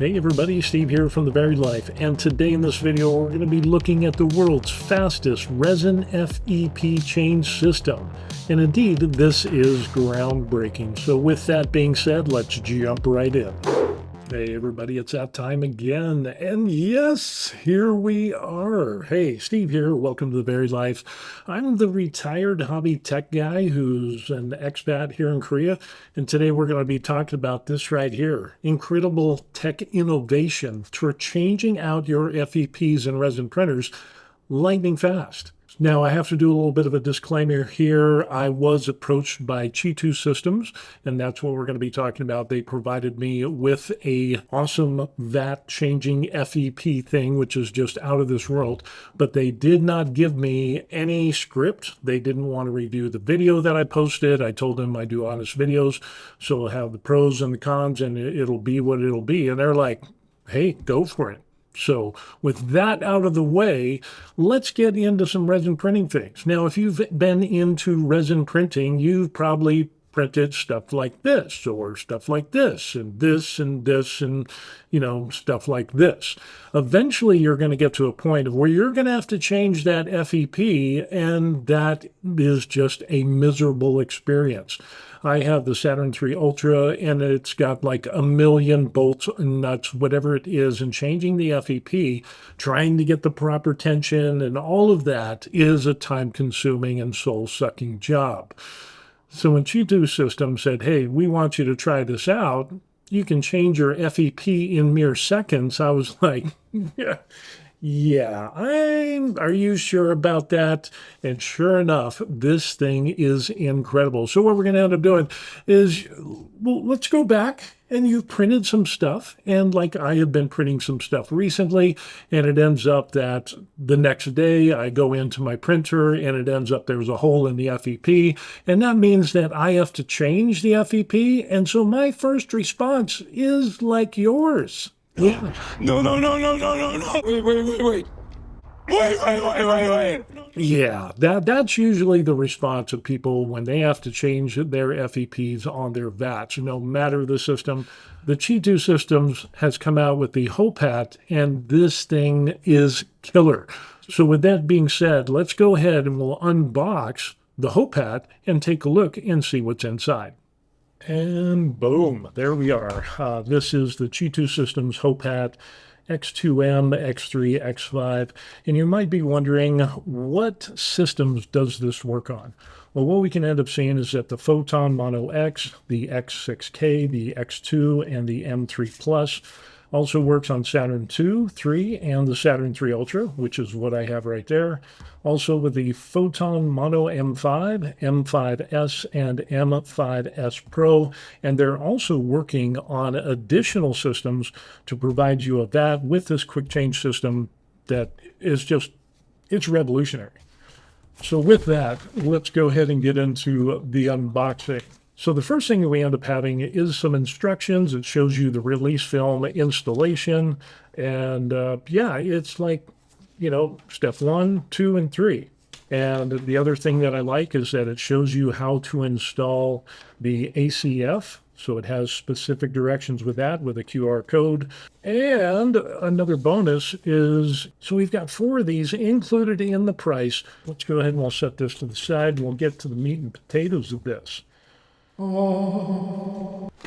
Hey everybody, Steve here from The Varied Life, and today in this video we're going to be looking at the world's fastest resin FEP change system. And indeed, this is groundbreaking. So with that being said, let's jump right in. Hey everybody, it's that time again, and yes, here we are. Hey, Steve here, welcome to The Varied Life. I'm the retired hobby tech guy who's an expat here in Korea, and today we're going to be talking about this right here. Incredible tech innovation for changing out your FEPs and resin printers lightning fast. Now, I have to do a little bit of a disclaimer here. I was approached by Chi2 Systems, and that's what we're going to be talking about. They provided me with a awesome VAT changing FEP thing, which is just out of this world, but they did not give me any script. They didn't want to review the video that I posted. I told them I do honest videos, so we'll have the pros and the cons, and it'll be what it'll be. And they're like, hey, go for it. So with that out of the way, let's get into some resin printing things. Now, if you've been into resin printing, you've probably printed stuff like this or stuff like this and this and this and, stuff like this. Eventually, you're going to get to a point where you're going to have to change that FEP, and that is just a miserable experience. I have the Saturn III Ultra, and it's got like a million bolts and nuts, whatever it is, and changing the FEP, trying to get the proper tension, and all of that is a time-consuming and soul-sucking job. So when Chi2 Systems said, hey, we want you to try this out, you can change your FEP in mere seconds, I was like, yeah, are you sure about that? And sure enough, this thing is incredible. So what we're going to end up doing is, well, let's go back, and you've printed some stuff, and like I have been printing some stuff recently, and it ends up that the next day I go into my printer, and it ends up there's a hole in the FEP, and that means that I have to change the FEP, and so my first response is like yours. Yeah. No. Wait. Yeah, that's usually the response of people when they have to change their FEPs on their VATs, no matter the system. The Chi2 Systems has come out with the HooPat, and this thing is killer. So with that being said, let's go ahead and we'll unbox the HooPat and take a look and see what's inside. And boom, there we are. This is the Chi2 Systems HooPat X2M, X3, X5. And you might be wondering, what systems does this work on? Well, what we can end up seeing is that the Photon Mono X, the X6K, the X2, and the M3 Plus also works on Saturn II, 3, and the Saturn III Ultra, which is what I have right there. Also with the Photon Mono M5, M5S, and M5S Pro. And they're also working on additional systems to provide you a VAT with this quick change system that is just, it's revolutionary. So with that, let's go ahead and get into the unboxing. So the first thing that we end up having is some instructions. It shows you the release film installation. And yeah, it's like, step 1, 2, and 3. And the other thing that I like is that it shows you how to install the ACF. So it has specific directions with that, with a QR code. And another bonus is, so we've got 4 of these included in the price. Let's go ahead and we'll set this to the side, and we'll get to the meat and potatoes of this.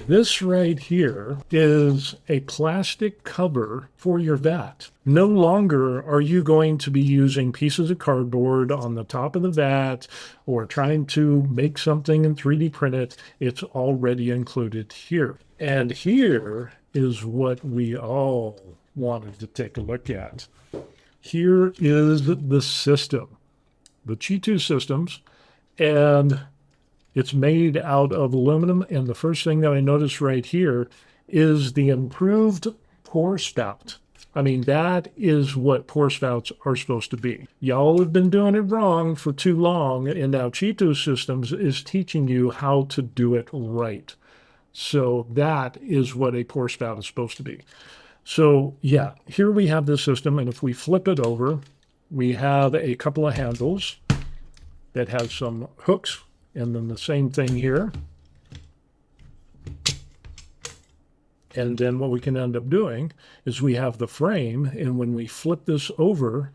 This right here is a plastic cover for your vat. No longer are you going to be using pieces of cardboard on the top of the vat or trying to make something and 3D print it. It's already included here. And here is what we all wanted to take a look at. Here is the system, the Chi2 Systems, and it's made out of aluminum, and the first thing that I notice right here is the improved pour spout. I mean, that is what pour spouts are supposed to be. Y'all have been doing it wrong for too long, and now Chi2 Systems is teaching you how to do it right. So that is what a pour spout is supposed to be. So yeah, here we have this system, and if we flip it over, we have a couple of handles that have some hooks. And then the same thing here. And then what we can end up doing is we have the frame, and when we flip this over,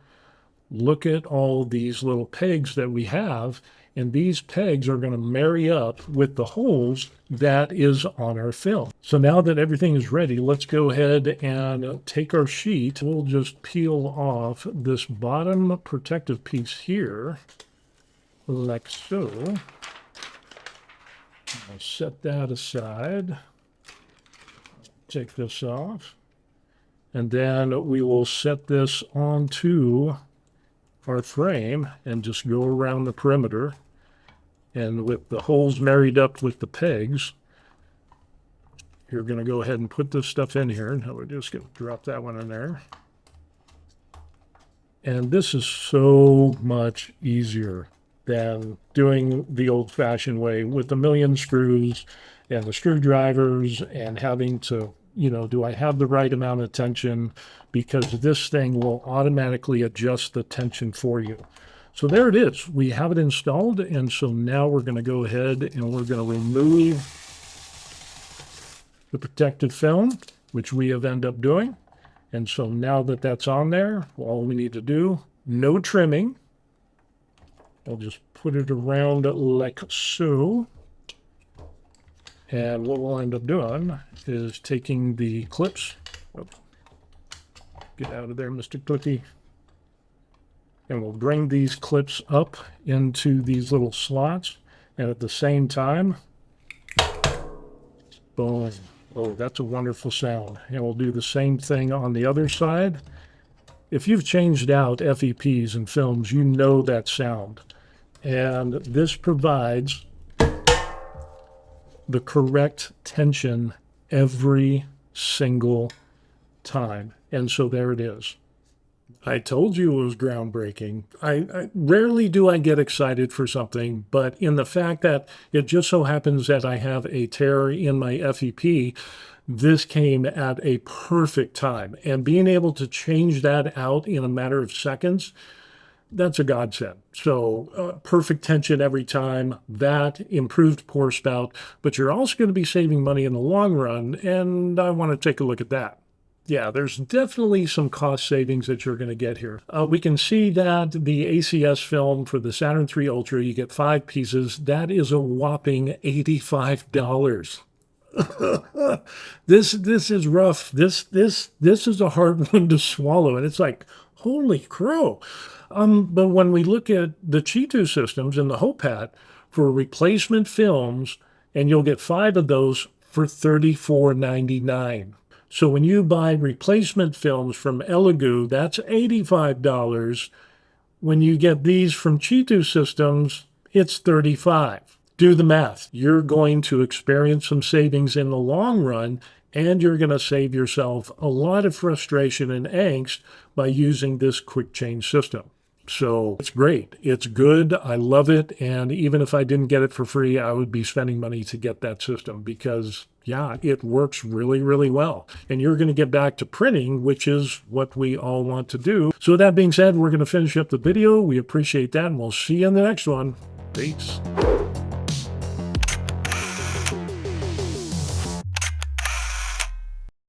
look at all these little pegs that we have, and these pegs are going to marry up with the holes that is on our film. So now that everything is ready, let's go ahead and take our sheet. We'll just peel off this bottom protective piece here, like so. I'll set that aside. Take this off. And then we will set this onto our frame and just go around the perimeter, and with the holes married up with the pegs, you're going to go ahead and put this stuff in here. Now we're just going to drop that one in there, and this is so much easier than doing the old-fashioned way with a million screws and the screwdrivers and having to, do I have the right amount of tension? Because this thing will automatically adjust the tension for you. So there it is. We have it installed, and so now we're going to go ahead and we're going to remove the protective film, which we have ended up doing. And so now that that's on there, all we need to do, no trimming. I'll just put it around like so. And what we'll end up doing is taking the clips. Get out of there, Mr. Clippy. And we'll bring these clips up into these little slots. And at the same time, boom. Oh, that's a wonderful sound. And we'll do the same thing on the other side. If you've changed out FEPs and films, you know that sound. And this provides the correct tension every single time. And so there it is. I told you it was groundbreaking. I rarely do I get excited for something, but in the fact that it just so happens that I have a tear in my FEP, this came at a perfect time. And being able to change that out in a matter of seconds, that's a godsend. So perfect tension every time, that improved pour spout, but you're also going to be saving money in the long run, and I want to take a look at that. Yeah, there's definitely some cost savings that you're going to get here. We can see that the ACS film for the Saturn III Ultra, you get 5 pieces. That is a whopping $85. This is rough. This is a hard one to swallow, and it's like, holy crow. But when we look at the Cheeto systems and the HooPat for replacement films, and you'll get 5 of those for $34.99. So when you buy replacement films from Elegoo, that's $85. When you get these from Cheeto systems, it's $35. Do the math. You're going to experience some savings in the long run, and you're going to save yourself a lot of frustration and angst by using this quick change system. So it's great. It's good. I love it. And even if I didn't get it for free, I would be spending money to get that system because, yeah, it works really, really well. And you're going to get back to printing, which is what we all want to do. So with that being said, we're going to finish up the video. We appreciate that, and we'll see you in the next one. Peace.